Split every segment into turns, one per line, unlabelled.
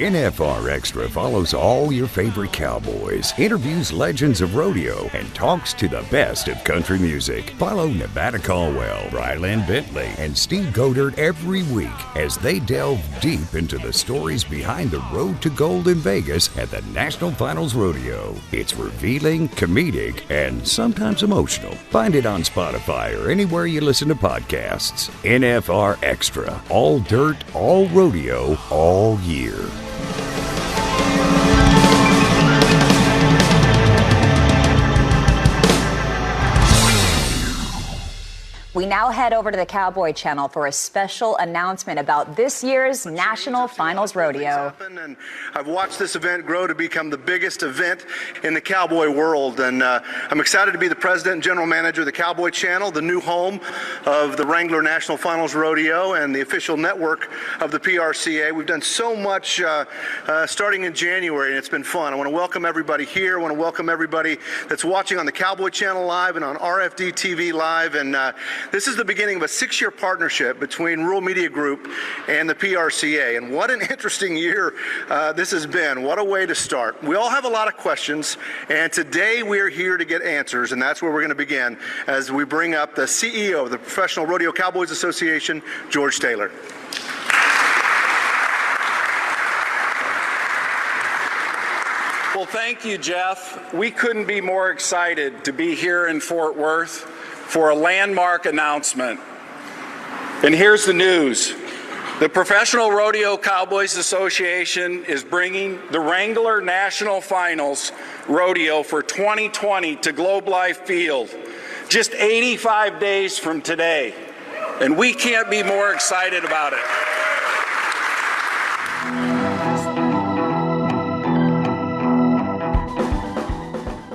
NFR Extra follows all your favorite cowboys, interviews legends of rodeo, and talks to the best of country music. Follow Nevada Caldwell, Ryland Bentley, and Steve Godert every week as they delve deep into the stories behind the road to gold in Vegas at the National Finals Rodeo. It's revealing, comedic, and sometimes emotional. Find it on Spotify or anywhere you listen to podcasts. NFR Extra. All dirt, all rodeo, all year.
We now head over to the Cowboy Channel for a special announcement about this year's National Finals Rodeo.
And I've watched this event grow to become the biggest event in the cowboy world, and I'm excited to be the president and general manager of the Cowboy Channel, the new home of the Wrangler National Finals Rodeo and the official network of the PRCA. We've done so much starting in January, and it's been fun. I want to welcome everybody here. I want to welcome everybody that's watching on the Cowboy Channel Live and on RFD TV Live, and this is the beginning of a 6-year partnership between Rural Media Group and the PRCA. And what an interesting year this has been. What a way to start. We all have a lot of questions, and today we're here to get answers, and that's where we're going to begin as we bring up the CEO of the Professional Rodeo Cowboys Association, George Taylor.
Well, thank you, Jeff. We couldn't be more excited to be here in Fort Worth for a landmark announcement. And here's the news. The Professional Rodeo Cowboys Association is bringing the Wrangler National Finals Rodeo for 2020 to Globe Life Field just 85 days from today. And we can't be more excited about it.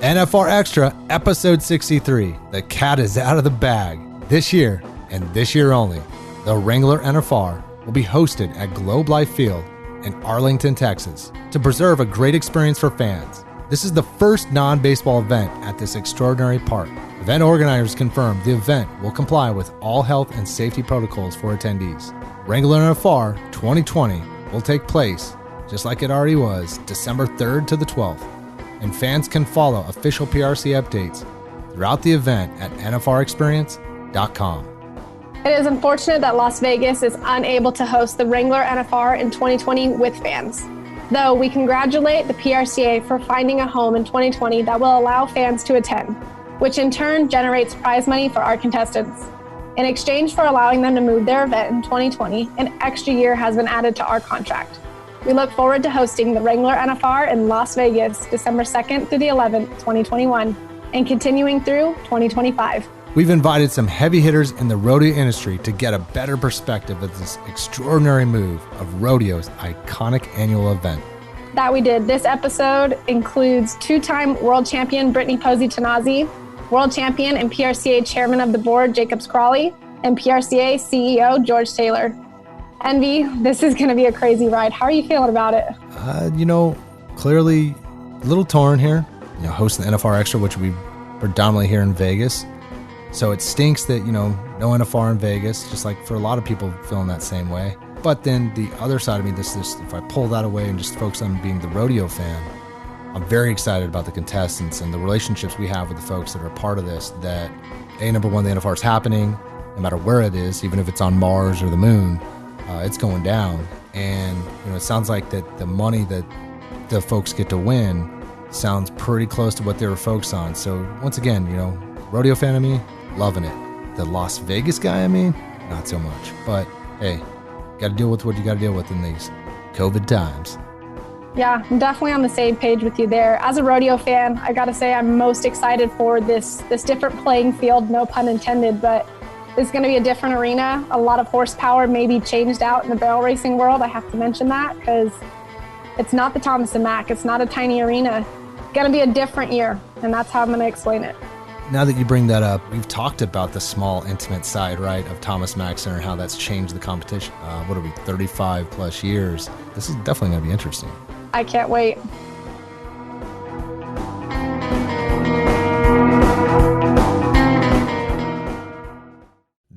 NFR Extra, Episode 63. The cat is out of the bag. This year, and this year only, the Wrangler NFR will be hosted at Globe Life Field in Arlington, Texas, to preserve a great experience for fans. This is the first non-baseball event at this extraordinary park. Event organizers confirm the event will comply with all health and safety protocols for attendees. Wrangler NFR 2020 will take place, just like it already was, December 3rd to the 12th. And fans can follow official PRC updates throughout the event at nfrexperience.com.
It is unfortunate that Las Vegas is unable to host the Wrangler NFR in 2020 with fans. Though we congratulate the PRCA for finding a home in 2020 that will allow fans to attend, which in turn generates prize money for our contestants. In exchange for allowing them to move their event in 2020, an extra year has been added to our contract. We look forward to hosting the Wrangler NFR in Las Vegas, December 2nd through the 11th, 2021, and continuing through 2025.
We've invited some heavy hitters in the rodeo industry to get a better perspective of this extraordinary move of rodeo's iconic annual event.
That we did. This episode includes 2-time world champion Brittany Pozzi Tonozzi, world champion and PRCA Chairman of the Board Jacobs Crawley, and PRCA CEO George Taylor. Envy, this is going to be a crazy ride. How are you feeling about it?
Clearly a little torn here. Hosting the NFR Extra, which we predominantly here in Vegas. So it stinks that, no NFR in Vegas, just like for a lot of people feeling that same way. But then the other side of me, this if I pull that away and just focus on being the rodeo fan, I'm very excited about the contestants and the relationships we have with the folks that are a part of this, that number one, the NFR is happening, no matter where it is, even if it's on Mars or the moon. It's going down, and it sounds like that the money that the folks get to win sounds pretty close to what they were focused on. So once again, rodeo fan of me, loving it. The Las Vegas guy, not so much. But hey, got to deal with what you got to deal with in these COVID times.
Yeah, I'm definitely on the same page with you there. As a rodeo fan, I got to say I'm most excited for this different playing field, no pun intended, but it's going to be a different arena. A lot of horsepower may be changed out in the barrel racing world. I have to mention that because it's not the Thomas & Mack. It's not a tiny arena. It's going to be a different year, and that's how I'm going to explain it.
Now that you bring that up, we've talked about the small, intimate side, right, of Thomas Mack Center and how that's changed the competition. 35 plus years. This is definitely going to be interesting.
I can't wait.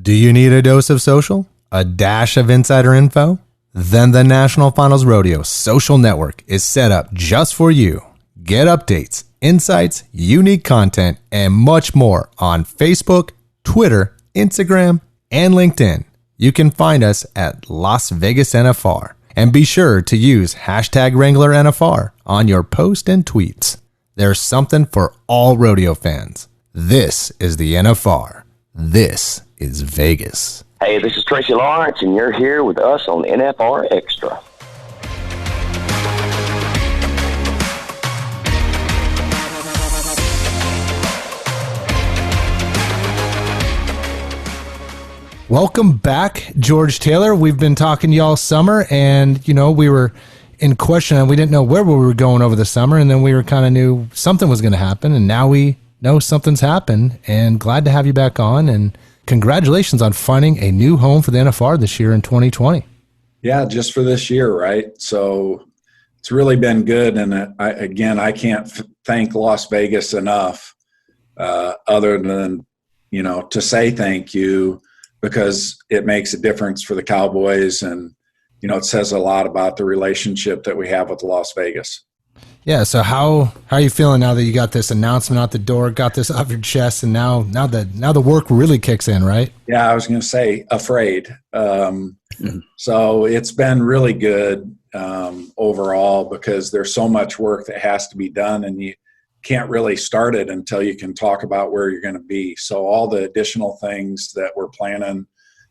Do you need a dose of social? A dash of insider info? then the National Finals Rodeo social network is set up just for you. Get updates, insights, unique content, and much more on Facebook, Twitter, Instagram, and LinkedIn. You can find us at Las Vegas NFR. And be sure to use hashtag Wrangler NFR on your post and tweets. There's something for all rodeo fans. This is the NFR. This is Vegas.
Hey, this is Tracy Lawrence, and you're here with us on NFR Extra.
Welcome back, George Taylor. We've been talking to y'all summer, and, we were in question, and we didn't know where we were going over the summer, and then we were kind of knew something was going to happen, and now we know something's happened, and glad to have you back on, and congratulations on finding a new home for the NFR this year in 2020.
Yeah, just for this year, right? So it's really been good. And I can't thank Las Vegas enough other than, to say thank you, because it makes a difference for the Cowboys. And, it says a lot about the relationship that we have with Las Vegas.
Yeah. So how are you feeling now that you got this announcement out the door, got this off your chest, and now the work really kicks in, right? Yeah,
I was going to say afraid. So it's been really good overall, because there's so much work that has to be done, and you can't really start it until you can talk about where you're going to be. So all the additional things that we're planning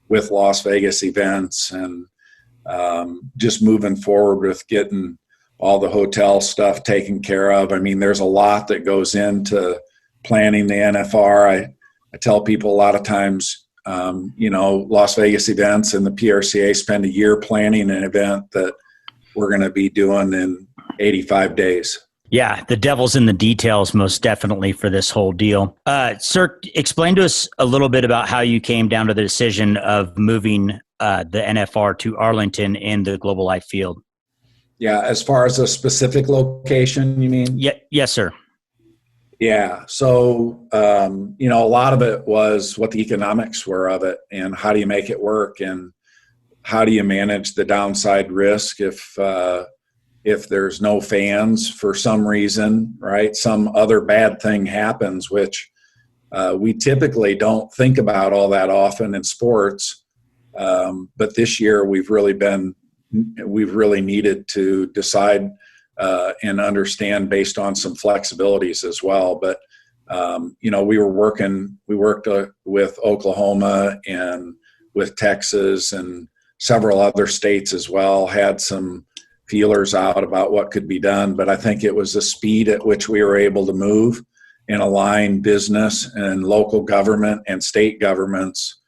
with Las Vegas events, and just moving forward with getting all the hotel stuff taken care of. I mean, there's a lot that goes into planning the NFR. I tell people a lot of times, Las Vegas events and the PRCA spend a year planning an event that we're going to be doing in 85 days.
Yeah, the devil's in the details, most definitely, for this whole deal. Sir, explain to us a little bit about how you came down to the decision of moving the NFR to Arlington in the Global Life field.
Yeah, as far as a specific location, you mean?
Yeah, yes, sir.
Yeah, so, a lot of it was what the economics were of it, and how do you make it work, and how do you manage the downside risk if there's no fans for some reason, right? Some other bad thing happens, which we typically don't think about all that often in sports. But this year we've really needed to decide and understand based on some flexibilities as well. But, we worked with Oklahoma and with Texas and several other states as well, had some feelers out about what could be done. But I think it was the speed at which we were able to move and align business and local government and state governments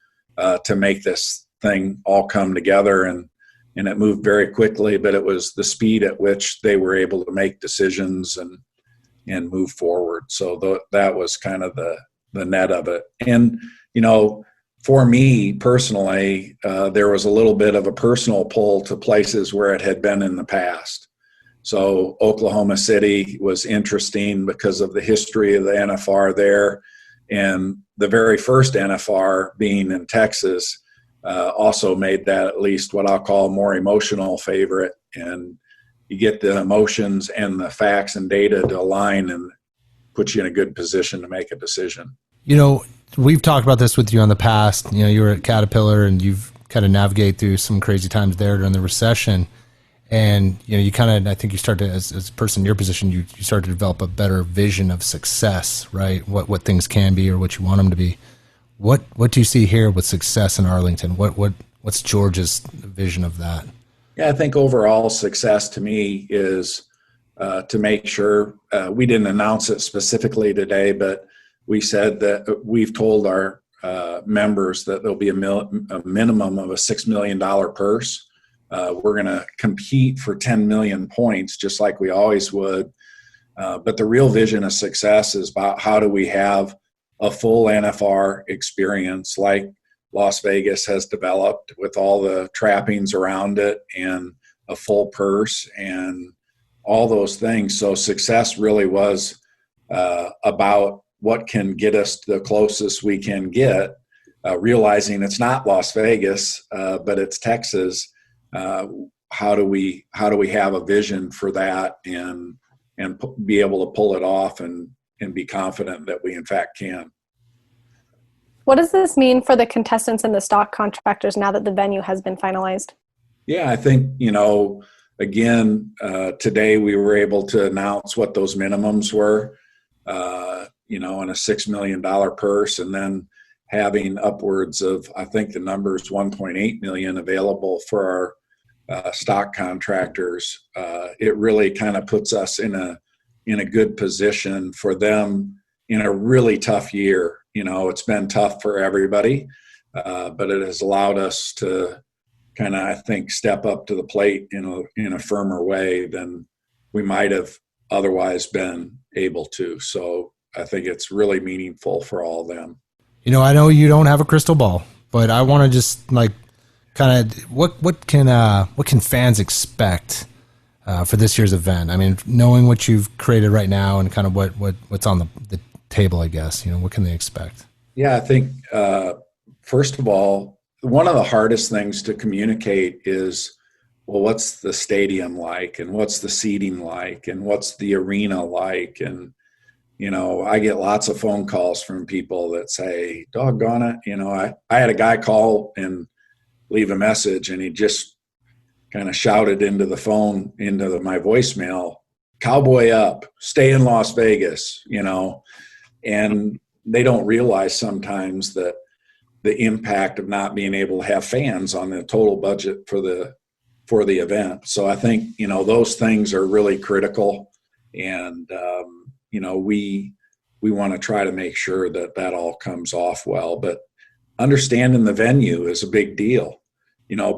to make this thing all come together. And it moved very quickly, but it was the speed at which they were able to make decisions and move forward. So that was kind of the net of it. And, for me personally, there was a little bit of a personal pull to places where it had been in the past. So Oklahoma City was interesting because of the history of the NFR there. And the very first NFR being in Texas also made that at least what I'll call more emotional favorite. And you get the emotions and the facts and data to align and put you in a good position to make a decision.
We've talked about this with you in the past. You were at Caterpillar, and you've kind of navigated through some crazy times there during the recession. And, you kind of, I think you started as a person in your position, you started to develop a better vision of success, right? What things can be or what you want them to be. What do you see here with success in Arlington? What's George's vision of that?
Yeah, I think overall success to me is to make sure we didn't announce it specifically today, but we said that we've told our members that there'll be a minimum of a $6 million purse. We're going to compete for 10 million points, just like we always would. But the real vision of success is about how do we have a full NFR experience like Las Vegas has developed, with all the trappings around it and a full purse and all those things. So success really was about what can get us the closest we can get, realizing it's not Las Vegas, but it's Texas. how do we have a vision for that and be able to pull it off and be confident that we in fact can.
What does this mean for the contestants and the stock contractors now that the venue has been finalized?
Yeah, I think, again, today we were able to announce what those minimums were, in a $6 million purse, and then having upwards of, I think the number is 1.8 million available for our stock contractors. It really kind of puts us in a good position for them in a really tough year. It's been tough for everybody, but it has allowed us to kind of, I think, step up to the plate in a firmer way than we might have otherwise been able to. So I think it's really meaningful for all of them.
I know you don't have a crystal ball, but I want to just kind of what can fans expect for this year's event? I mean, knowing what you've created right now and kind of what's on the table, I guess, what can they expect?
Yeah, I think first of all, one of the hardest things to communicate is, well, what's the stadium like, and what's the seating like, and what's the arena like? And, I get lots of phone calls from people that say, doggone it. I had a guy call and leave a message, and he just kind of shouted into the phone, into my voicemail, "Cowboy up, stay in Las Vegas," and they don't realize sometimes that the impact of not being able to have fans on the total budget for the event. So I think, those things are really critical. And, we want to try to make sure that all comes off well, but understanding the venue is a big deal.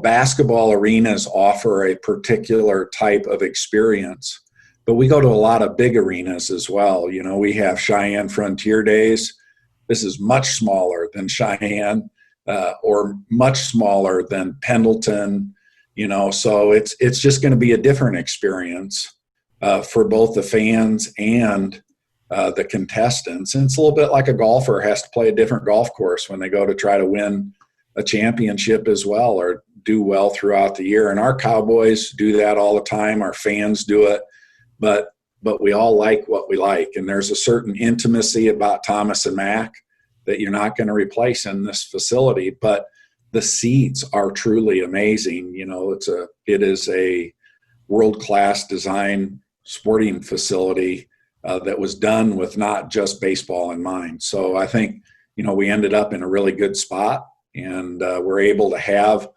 Basketball arenas offer a particular type of experience, but we go to a lot of big arenas as well. We have Cheyenne Frontier Days. This is much smaller than Cheyenne, or much smaller than Pendleton, so it's just going to be a different experience for both the fans and the contestants. And it's a little bit like a golfer has to play a different golf course when they go to try to win a championship as well, or do well throughout the year. And our Cowboys do that all the time. Our fans do it, but we all like what we like. And there's a certain intimacy about Thomas and Mack that you're not going to replace in this facility. But the seats are truly amazing. It is a world-class design sporting facility that was done with not just baseball in mind. So I think, we ended up in a really good spot, and we're able to have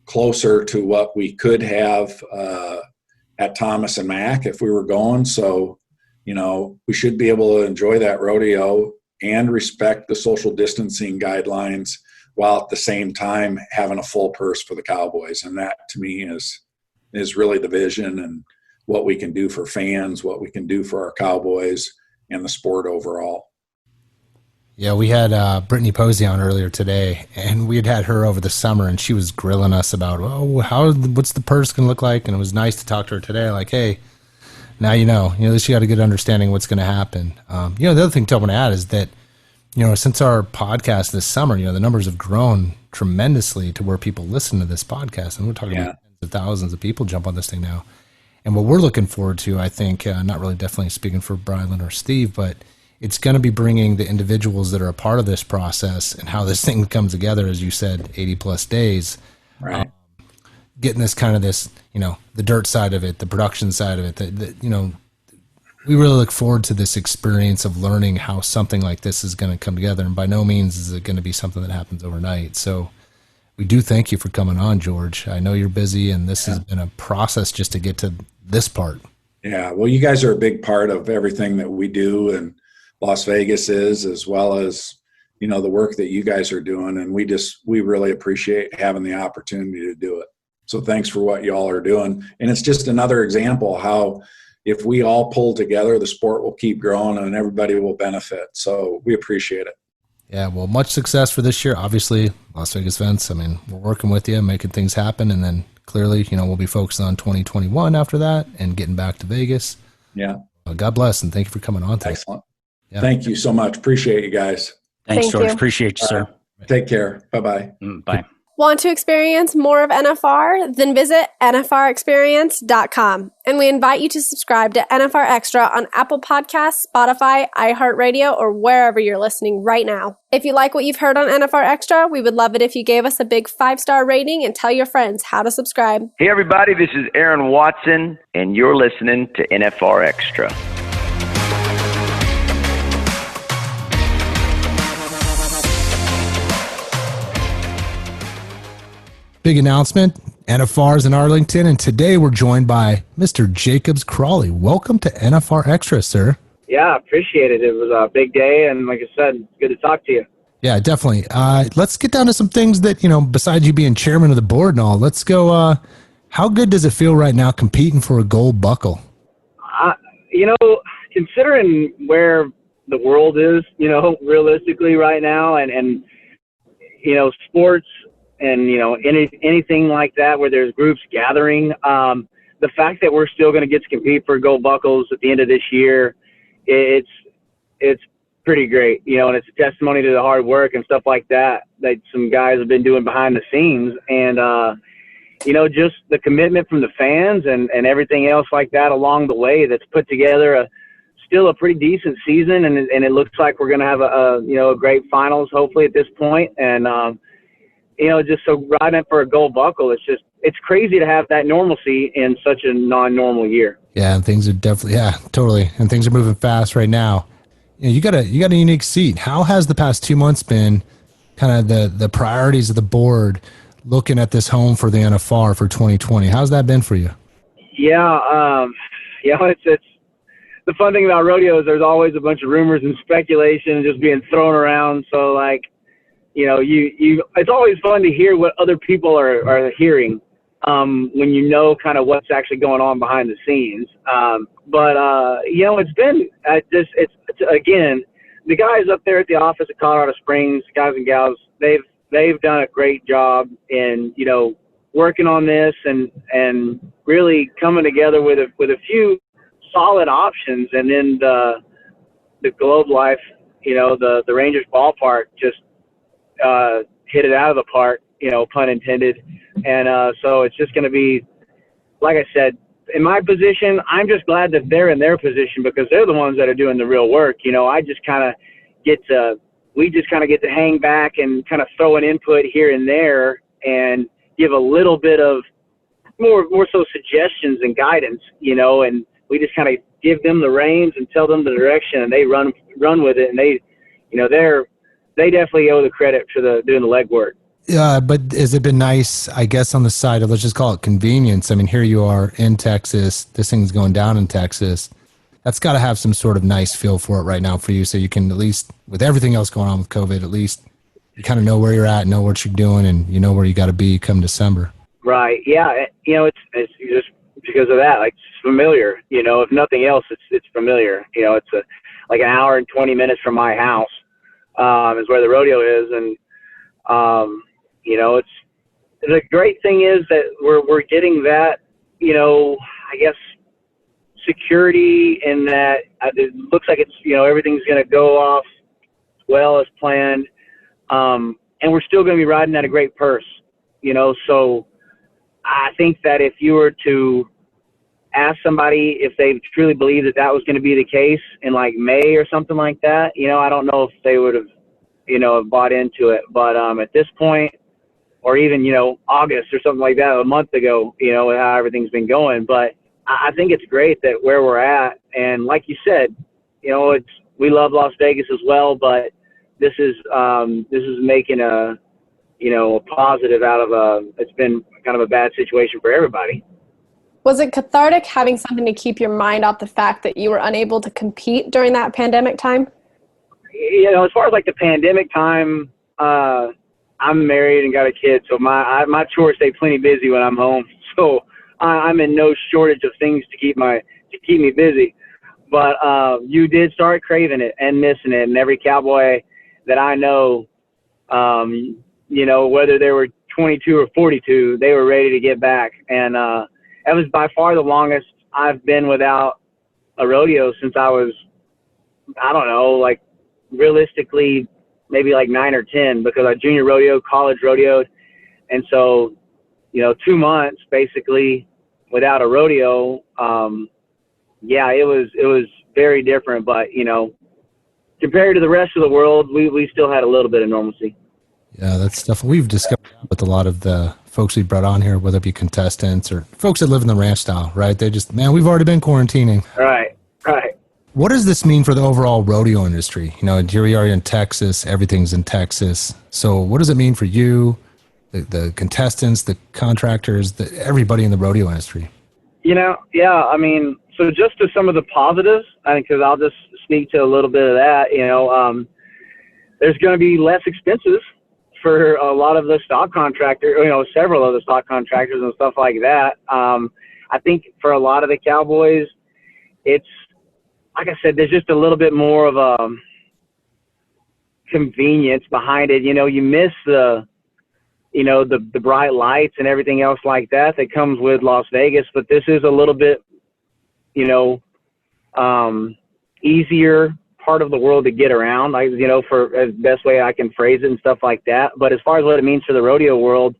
closer to what we could have at Thomas and Mack if we were going. So, we should be able to enjoy that rodeo and respect the social distancing guidelines while at the same time having a full purse for the Cowboys. And that to me is really the vision, and what we can do for fans, what we can do for our Cowboys and the sport overall.
Yeah, we had Brittany Pozzi on earlier today, and we had her over the summer, and she was grilling us about, what's the purse going to look like? And it was nice to talk to her today, like, hey, now at least you got a good understanding of what's going to happen. The other thing I want to add is that, since our podcast this summer, the numbers have grown tremendously to where people listen to this podcast, and we're talking about tens of thousands of people jump on this thing now. And what we're looking forward to, I think, not really definitely speaking for Brylan or Steve, but it's going to be bringing the individuals that are a part of this process and how this thing comes together, as you said, 80 plus days,
right?
Getting this kind of this, the dirt side of it, the production side of it, we really look forward to this experience of learning how something like this is going to come together. And by no means is it going to be something that happens overnight. So we do thank you for coming on, George. I know you're busy, and this has been a process just to get to this part.
Yeah, well, you guys are a big part of everything that we do, and Las Vegas is, as well as, the work that you guys are doing. And we really appreciate having the opportunity to do it. So thanks for what y'all are doing. And it's just another example how if we all pull together, the sport will keep growing and everybody will benefit. So we appreciate it.
Yeah, well, much success for this year. Obviously, Las Vegas events, we're working with you, making things happen. And then clearly, we'll be focusing on 2021 after that and getting back to Vegas.
Yeah.
God bless, and thank you for coming on today.
Excellent. Yeah. Thank you so much. Appreciate you guys.
Thanks,
Thank
George.
you.
Appreciate you, sir.
Take care. Bye-bye.
Bye.
Want to experience more of NFR? Then visit nfrexperience.com. And we invite you to subscribe to NFR Extra on Apple Podcasts, Spotify, iHeartRadio, or wherever you're listening right now. If you like what you've heard on NFR Extra, we would love it if you gave us a big 5-star rating and tell your friends how to subscribe.
Hey, everybody, this is Aaron Watson, and you're listening to NFR Extra.
Big announcement, NFR's in Arlington, and today we're joined by Mr. Jacobs Crawley. Welcome to NFR Extra, sir.
Yeah, appreciate it. It was a big day, and like I said, good to talk to you.
Yeah, definitely. Let's get down to some things that, besides you being chairman of the board and all, let's go, how good does it feel right now competing for a gold buckle?
Considering where the world is, realistically right now, and sports, and anything like that where there's groups gathering, the fact that we're still going to get to compete for gold buckles at the end of this year, it's pretty great, and it's a testimony to the hard work and stuff like that some guys have been doing behind the scenes, and just the commitment from the fans and everything else like that along the way that's put together still a pretty decent season, and it looks like we're going to have a great finals hopefully at this point, and just so riding for a gold buckle, it's crazy to have that normalcy in such a non-normal year.
Yeah, and things are definitely, totally. And things are moving fast right now. You got a unique seat. How has the past 2 months been kind of the priorities of the board looking at this home for the NFR for 2020? How's that been for you?
Yeah, it's the fun thing about rodeo is there's always a bunch of rumors and speculation just being thrown around. So it's always fun to hear what other people are hearing when kind of what's actually going on behind the scenes. It's been it's again, the guys up there at the office at Colorado Springs, guys and gals, they've done a great job in working on this and really coming together with a few solid options, and then the Globe Life, the Rangers ballpark just hit it out of the park, pun intended. And so it's just going to be, like I said, in my position, I'm just glad that they're in their position because they're the ones that are doing the real work. I just kind of we just kind of get to hang back and kind of throw an input here and there and give a little bit of more so suggestions and guidance, and we just kind of give them the reins and tell them the direction, and they run with it. And they definitely owe the credit for doing the legwork.
But has it been nice, I guess, on the side of, let's just call it convenience? I mean, here you are in Texas. This thing's going down in Texas. That's got to have some sort of nice feel for it right now for you, so you can at least, with everything else going on with COVID, at least you kind of know where you're at, know what you're doing, and you know where you got to be come December.
Right. Yeah. It's just because of that. Like, it's familiar. If nothing else, it's familiar. It's like an hour and 20 minutes from my house. Is where the rodeo is, and it's the great thing is that we're getting that, I guess, security, in that it looks like it's everything's going to go off well as planned, and we're still going to be riding at a great purse, So I think that if you were to ask somebody if they truly believed that was going to be the case in like May or something like that, I don't know if they would have, bought into it. But at this point, or even, August or something like that, a month ago, how everything's been going. But I think it's great that where we're at. And like you said, we love Las Vegas as well, but this is making a positive out of it's been kind of a bad situation for everybody.
Was it cathartic having something to keep your mind off the fact that you were unable to compete during that pandemic time?
As far as like the pandemic time, I'm married and got a kid, so my chores stay plenty busy when I'm home. So I'm in no shortage of things to keep me busy. But you did start craving it and missing it, and every cowboy that I know, whether they were 22 or 42, they were ready to get back. And that was by far the longest I've been without a rodeo since I was, I don't know, like realistically maybe like 9 or 10, because I junior rodeo, college rodeoed, And so, 2 months basically without a rodeo, it was very different. But, compared to the rest of the world, we still had a little bit of normalcy.
Yeah, that's stuff we've discovered with a lot of the folks we brought on here, whether it be contestants or folks that live in the ranch style, right? They just, man, we've already been quarantining.
Right.
What does this mean for the overall rodeo industry? Here we are in Texas, everything's in Texas. So what does it mean for you, the contestants, the contractors, everybody in the rodeo industry?
So just to some of the positives, I think, because I'll just speak to a little bit of that, there's going to be less expenses for a lot of the stock contractors, several of the stock contractors and stuff like that. I think for a lot of the cowboys, it's, like I said, there's just a little bit more of a convenience behind it. You miss the bright lights and everything else like that comes with Las Vegas, but this is a little bit, easier part of the world to get around, for as best way I can phrase it and stuff like that. But as far as what it means for the rodeo world,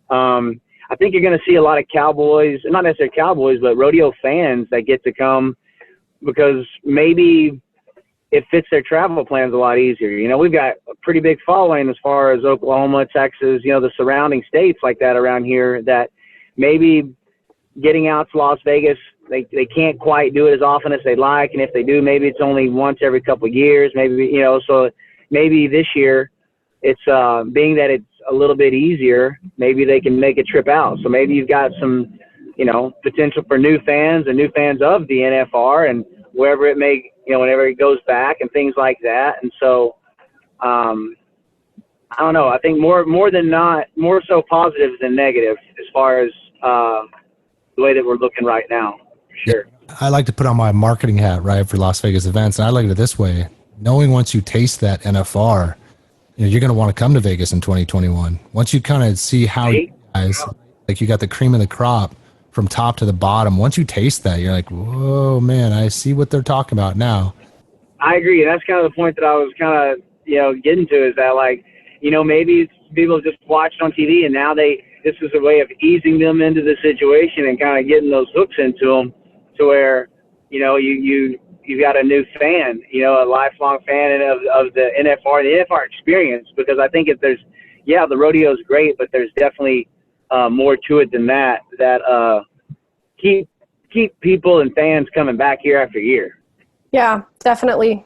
I think you're going to see a lot of cowboys, not necessarily cowboys, but rodeo fans that get to come because maybe it fits their travel plans a lot easier. We've got a pretty big following as far as Oklahoma, Texas, the surrounding states like that around here that maybe getting out to Las Vegas, they can't quite do it as often as they'd like. And if they do, maybe it's only once every couple of years, maybe, so maybe this year it's, being that it's a little bit easier, maybe they can make a trip out. So maybe you've got some, potential for new fans and new fans of the NFR and wherever it may, whenever it goes back and things like that. And so, I don't know. I think more than not, more so positive than negative as far as, the way that we're looking right now. Sure.
I like to put on my marketing hat, right, for Las Vegas events. And I look at it this way, knowing once you taste that NFR, you're going to want to come to Vegas in 2021. Once you kind of see how you guys, like you got the cream of the crop from top to the bottom. Once you taste that, you're like, whoa, man, I see what they're talking about now.
I agree. That's kind of the point that I was kind of, getting to is that maybe people just watched on TV and now this is a way of easing them into the situation and kind of getting those hooks into them to where, you've got a new fan, a lifelong fan of the NFR experience, because I think the rodeo is great, but there's definitely more to it than that keep people and fans coming back year after year.
Yeah, definitely.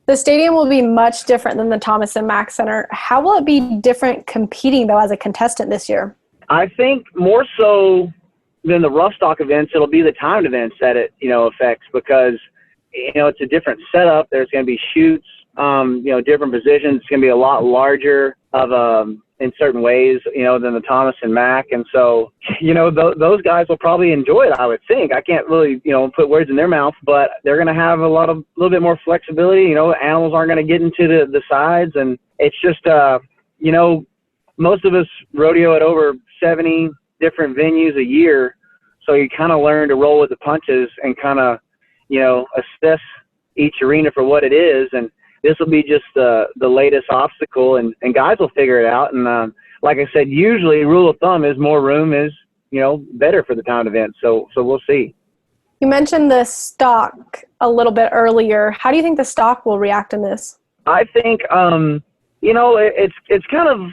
The stadium will be much different than the Thomas and Mack Center. How will it be different competing, though, as a contestant this year?
I think more so than the rough stock events, it'll be the timed events that it, affects because, it's a different setup. There's going to be shoots, different positions. It's going to be a lot larger of in certain ways, than the Thomas and Mack. And so, those guys will probably enjoy it, I would think. I can't really, put words in their mouth, but they're going to have a little bit more flexibility. Animals aren't going to get into the sides. And it's just, most of us rodeo at over 70 different venues a year. So you kind of learn to roll with the punches and kind of, assess each arena for what it is. And this will be just the latest obstacle and guys will figure it out. And like I said, usually rule of thumb is more room is, better for the timed event. So we'll see.
You mentioned the stock a little bit earlier. How do you think the stock will react in this?
I think, it's kind of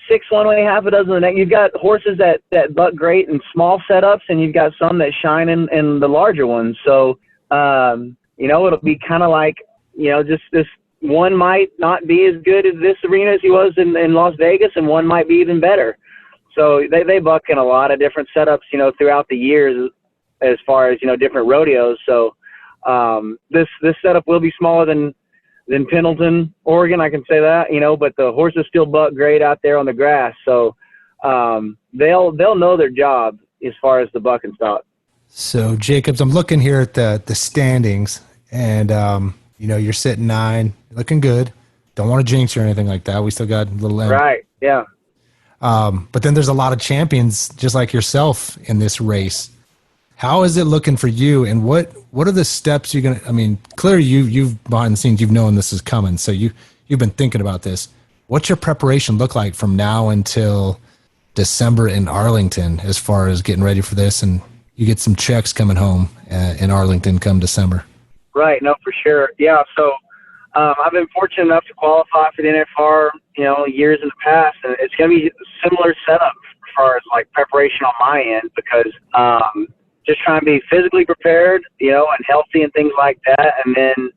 6 one way, half a dozen the next. You've got horses that buck great in small setups, and you've got some that shine in the larger ones. So, it'll be kind of like, just this one might not be as good as this arena as he was in Las Vegas, and one might be even better. So they buck in a lot of different setups, throughout the years as far as, different rodeos. So this setup will be smaller than Pendleton, Oregon, I can say that, but the horses still buck great out there on the grass. So they'll know their job as far as the buck and stock.
So Jacobs, I'm looking here at the standings and, you're sitting 9, looking good. Don't want to jinx or anything like that. We still got a little end.
Right. Yeah.
But then there's a lot of champions just like yourself in this race. How is it looking for you, and what are the steps you're going to, clearly you've behind the scenes, you've known this is coming, so you've been thinking about this. What's your preparation look like from now until December in Arlington as far as getting ready for this, and you get some checks coming home in Arlington come December.
Right. No, for sure. Yeah. So I've been fortunate enough to qualify for the NFR, years in the past, and it's going to be a similar setup as far as like preparation on my end, because just trying to be physically prepared, and healthy and things like that, and then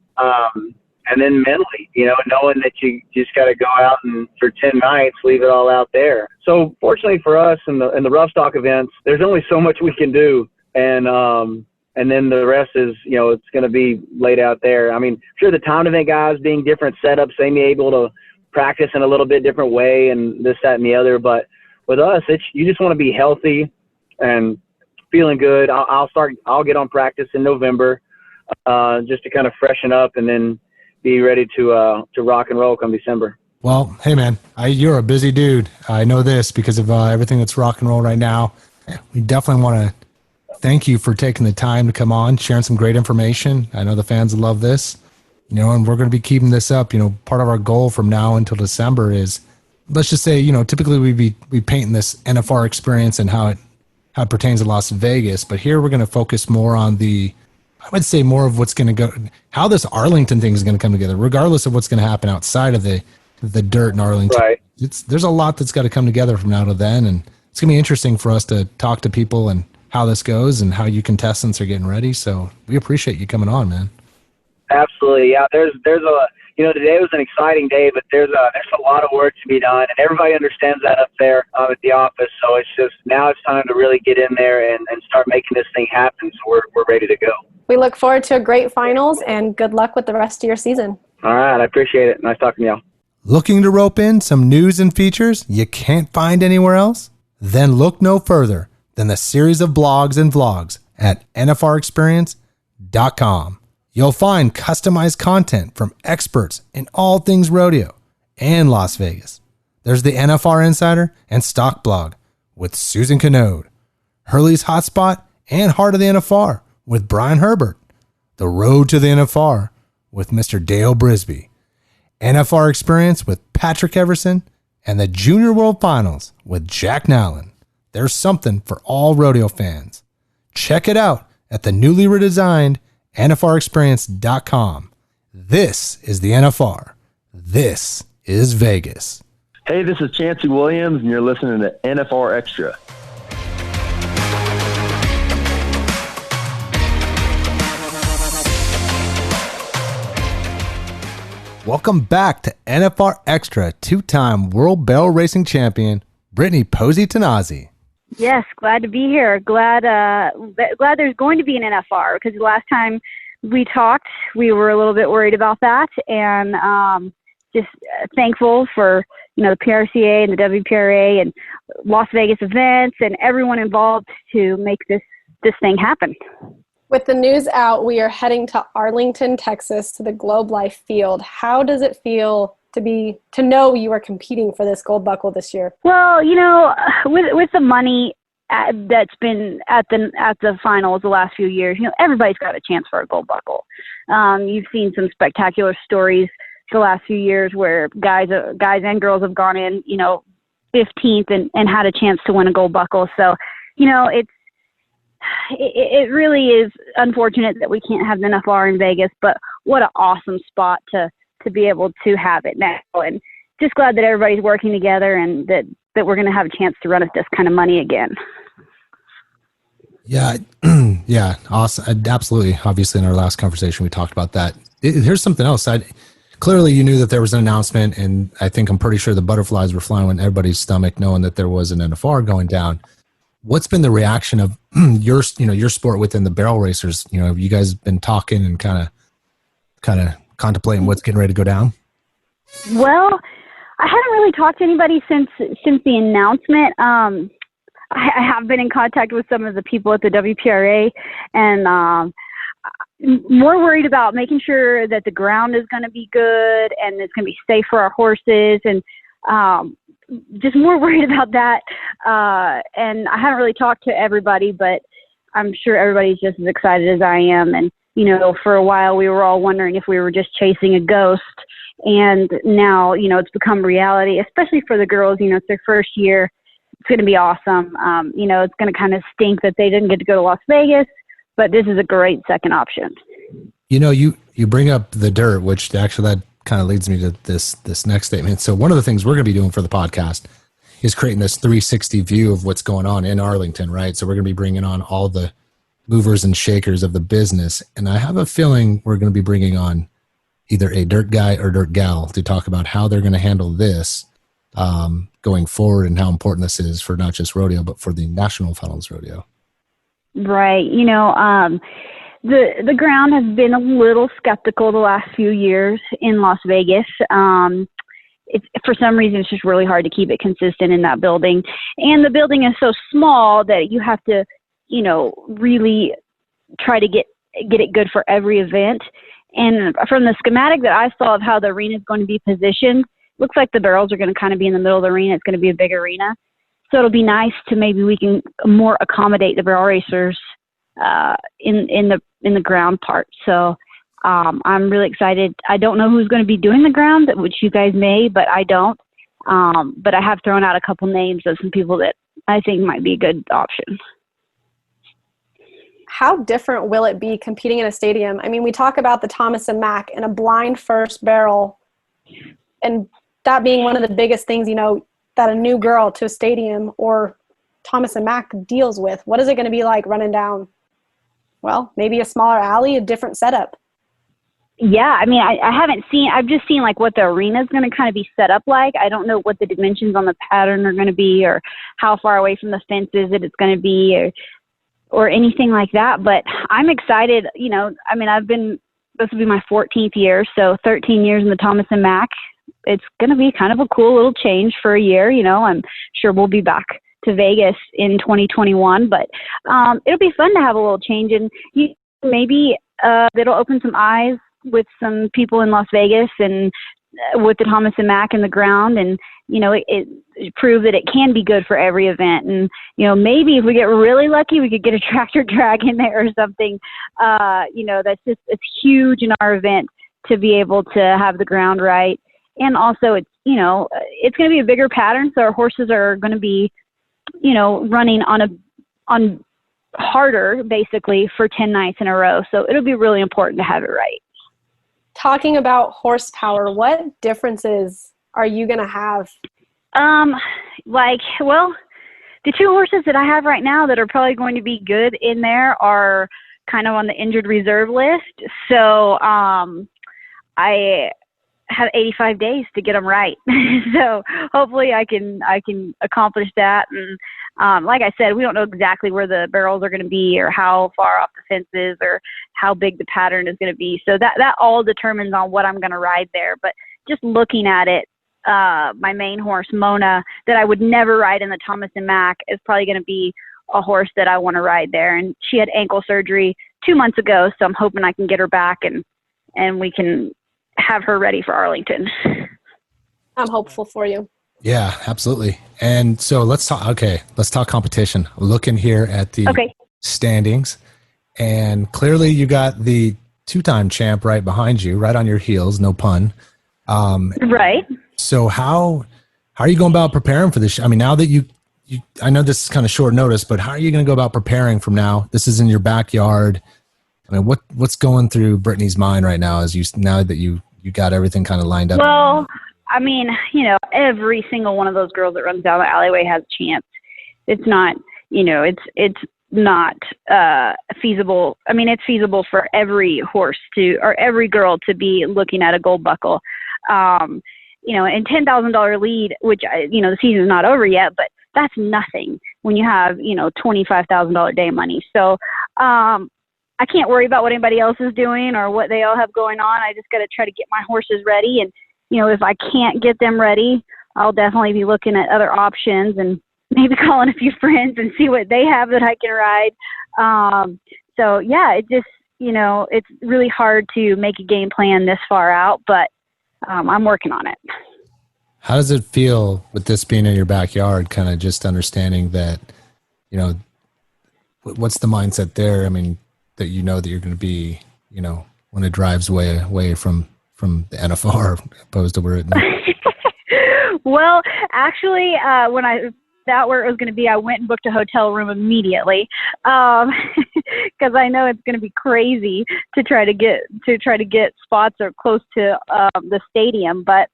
mentally, knowing that you just got to go out and for 10 nights leave it all out there. So fortunately for us in the rough stock events, there's only so much we can do, and then the rest is, it's going to be laid out there. I mean, sure, the town event guys being different setups, they may be able to practice in a little bit different way and this, that, and the other. But with us, you just want to be healthy and feeling good. I'll get on practice in November just to kind of freshen up and then be ready to rock and roll come December.
Well, hey, man, you're a busy dude. I know this because of everything that's rock and roll right now. We definitely want to thank you for taking the time to come on, sharing some great information. I know the fans love this, and we're going to be keeping this up. Part of our goal from now until December is, let's just say, typically we painting this NFR experience and how it pertains to Las Vegas, but here we're going to focus more on I would say more of what's going to go, how this Arlington thing is going to come together, regardless of what's going to happen outside of the dirt in Arlington.
Right.
There's a lot that's got to come together from now to then, and it's going to be interesting for us to talk to people and how this goes and how you contestants are getting ready. So we appreciate you coming on, man.
Absolutely. Yeah. There's today was an exciting day, but there's a lot of work to be done, and everybody understands that up there at the office. So it's just, now it's time to really get in there and start making this thing happen. So we're ready to go.
We look forward to a great finals, and good luck with the rest of your season.
All right. I appreciate it. Nice talking to y'all.
Looking to rope in some news and features you can't find anywhere else? Then look no further than the series of blogs and vlogs at NFRExperience.com. You'll find customized content from experts in all things rodeo and Las Vegas. There's the NFR Insider and Stock Blog with Susan Canode, Hurley's Hotspot and Heart of the NFR with Brian Herbert, The Road to the NFR with Mr. Dale Brisby, NFR Experience with Patrick Everson, and the Junior World Finals with Jack Nowlin. There's something for all rodeo fans. Check it out at the newly redesigned NFRExperience.com. This is the NFR. This is Vegas.
Hey, this is Chancey Williams, and you're listening to NFR Extra.
Welcome back to NFR Extra, two-time World Barrel Racing Champion, Brittany Pozzi Tonozzi.
Yes, glad to be here. Glad there's going to be an NFR, because the last time we talked, we were a little bit worried about that, and just thankful for the PRCA and the WPRA and Las Vegas events and everyone involved to make this thing happen.
With the news out, we are heading to Arlington, Texas, to the Globe Life Field. How does it feel to know you are competing for this gold buckle this year?
Well, with the money that's been at the finals the last few years, everybody's got a chance for a gold buckle. You've seen some spectacular stories the last few years where guys and girls have gone in, 15th and had a chance to win a gold buckle. So, it really is unfortunate that we can't have the NFR in Vegas, but what an awesome spot to be able to have it now. And just glad that everybody's working together and that we're going to have a chance to run at this kind of money again.
Yeah. Yeah. Awesome. Absolutely. Obviously in our last conversation, we talked about that. Here's something else. Clearly you knew that there was an announcement, and I'm pretty sure the butterflies were flying in everybody's stomach knowing that there was an NFR going down. What's been the reaction of your sport within the barrel racers? Have you guys been talking and kind of contemplating what's getting ready to go down?
Well, I haven't really talked to anybody since the announcement. I have been in contact with some of the people at the WPRA, and more worried about making sure that the ground is going to be good and it's going to be safe for our horses, and just more worried about that. And I haven't really talked to everybody, but I'm sure everybody's just as excited as I am. And, for a while we were all wondering if we were just chasing a ghost. And now, it's become reality, especially for the girls. It's their first year It's going to be awesome. It's going to kind of stink that they didn't get to go to Las Vegas, but this is a great second option.
You bring up the dirt, which actually that kind of leads me to this next statement. So one of the things we're going to be doing for the podcast is creating this 360 view of what's going on in Arlington, right? So we're going to be bringing on all the movers and shakers of the business. And I have a feeling we're going to be bringing on either a dirt guy or dirt gal to talk about how they're going to handle this going forward and how important this is for not just rodeo, but for the National Finals Rodeo.
Right. The ground has been a little skeptical the last few years in Las Vegas. For some reason, it's just really hard to keep it consistent in that building. And the building is so small that you have to, really try to get it good for every event. And from the schematic that I saw of how the arena is going to be positioned, looks like the barrels are going to kind of be in the middle of the arena. It's going to be a big arena. So it'll be nice to maybe we can more accommodate the barrel racers in the ground part. So I'm really excited. I don't know who's going to be doing the ground, which you guys may, but I don't. But I have thrown out a couple names of some people that I think might be a good option.
How different will it be competing in a stadium? I mean, we talk about the Thomas and Mack and a blind first barrel, and that being one of the biggest things, that a new girl to a stadium or Thomas and Mack deals with. What is it going to be like running down? Well, maybe a smaller alley, a different setup.
Yeah, I mean, I haven't seen, I've just seen like what the arena is going to kind of be set up like. I don't know what the dimensions on the pattern are going to be or how far away from the fences that it's going to be or anything like that. But I'm excited, this will be my 14th year, so 13 years in the Thomas and Mack. It's going to be kind of a cool little change for a year. I'm sure we'll be back to Vegas in 2021, but it'll be fun to have a little change, and maybe it'll open some eyes with some people in Las Vegas and with the Thomas and Mack in the ground, and it prove that it can be good for every event. And maybe if we get really lucky, we could get a tractor drag in there or something. It's huge in our event to be able to have the ground right, and also it's going to be a bigger pattern, so our horses are going to be running on harder basically for 10 nights in a row. So it'll be really important to have it right.
Talking about horsepower, what differences are you going to have?
The two horses that I have right now that are probably going to be good in there are kind of on the injured reserve list. So I have 85 days to get them right. So hopefully I can accomplish that. And like I said, we don't know exactly where the barrels are going to be or how far off the fences or how big the pattern is going to be. So that all determines on what I'm going to ride there. But just looking at it, my main horse, Mona, that I would never ride in the Thomas and Mack, is probably going to be a horse that I want to ride there. And she had ankle surgery 2 months ago, so I'm hoping I can get her back and we can have her ready for Arlington.
I'm hopeful for you.
Yeah, absolutely. And so let's talk competition. Looking here at the standings, and clearly you got the 2-time champ right behind you, right on your heels, no pun.
Right.
So how are you going about preparing for this? I mean, now that you I know this is kind of short notice, but how are you going to go about preparing from now? This is in your backyard. I mean, what's going through Brittany's mind right now now that you got everything kind of lined up?
Well, I mean, every single one of those girls that runs down the alleyway has a chance. It's not, it's not feasible. I mean, it's feasible for every horse or every girl to be looking at a gold buckle. And $10,000 lead, which, the season's not over yet, but that's nothing when you have, $25,000 day money. So, I can't worry about what anybody else is doing or what they all have going on. I just got to try to get my horses ready. And, if I can't get them ready, I'll definitely be looking at other options and maybe calling a few friends and see what they have that I can ride. So yeah, it just, it's really hard to make a game plan this far out, but I'm working on it.
How does it feel with this being in your backyard, kind of just understanding that, what's the mindset there? I mean, that that you're going to be, when it drives away from the NFR opposed to where it.
Well, actually, when I out where it was going to be, I went and booked a hotel room immediately, because I know it's going to be crazy to try to get spots or close to the stadium. But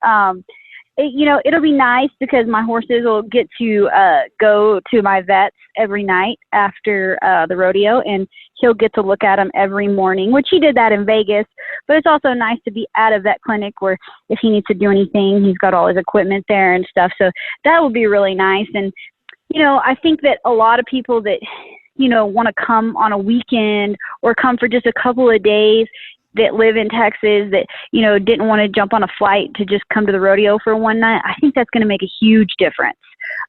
it'll be nice because my horses will get to go to my vets every night after the rodeo, and he'll get to look at them every morning, which he did that in Vegas. But it's also nice to be at a vet clinic where if he needs to do anything, he's got all his equipment there and stuff. So that will be really nice. And, I think that a lot of people that, want to come on a weekend or come for just a couple of days that live in Texas that, didn't want to jump on a flight to just come to the rodeo for one night, I think that's going to make a huge difference.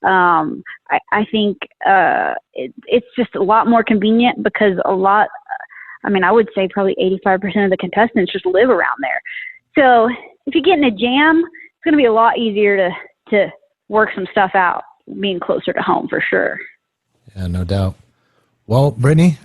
I think it's just a lot more convenient because I would say probably 85% of the contestants just live around there. So if you get in a jam, it's going to be a lot easier to work some stuff out being closer to home for sure.
Yeah, no doubt. Well, Brittany,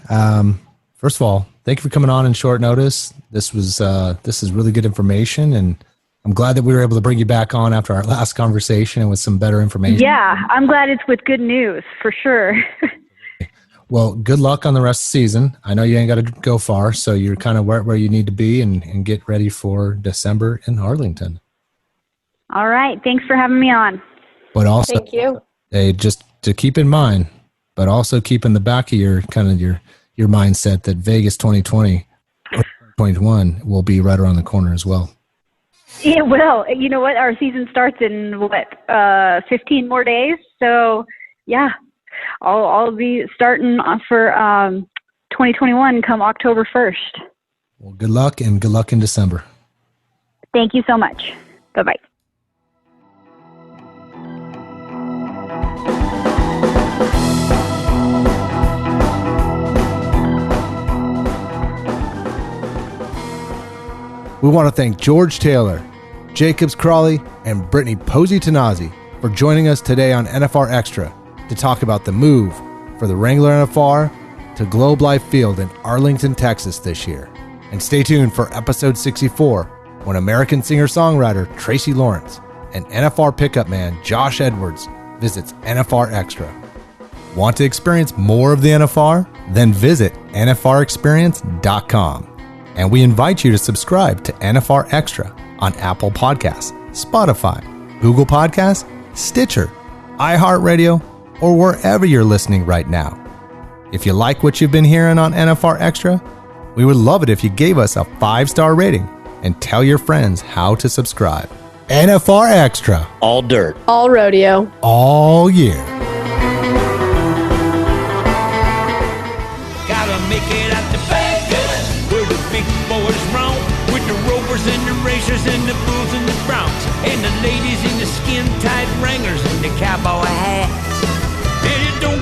first of all, thank you for coming on in short notice. This is really good information, and I'm glad that we were able to bring you back on after our last conversation and with some better information.
Yeah, I'm glad it's with good news for sure.
Well, good luck on the rest of the season. I know you ain't got to go far, so you're kind of where you need to be and get ready for December in Arlington.
All right. Thanks for having me on.
But also,
thank you.
Hey, just to keep in mind, but also keep in the back of your mindset that Vegas 2020 or 2021 will be right around the corner as well.
It will. You know what? Our season starts in 15 more days. So yeah, I'll be starting for 2021 come October 1st.
Well, good luck and good luck in December.
Thank you so much. Bye-bye.
We want to thank George Taylor, Jacobs Crawley, and Brittany Pozzi Tonozzi for joining us today on NFR Extra to talk about the move for the Wrangler NFR to Globe Life Field in Arlington, Texas this year. And stay tuned for episode 64 when American singer-songwriter Tracy Lawrence and NFR pickup man Josh Edwards visits NFR Extra. Want to experience more of the NFR? Then visit nfrexperience.com. And we invite you to subscribe to NFR Extra on Apple Podcasts, Spotify, Google Podcasts, Stitcher, iHeartRadio, or wherever you're listening right now. If you like what you've been hearing on NFR Extra, we would love it if you gave us a 5-star rating and tell your friends how to subscribe. NFR Extra.
All dirt.
All rodeo.
All year.
Gotta make it out to Vegas, where the big boys roam, with the rovers and the racers and the bulls and the broncs, and the ladies in the skin-tight Wranglers and the cowboy hats. And it don't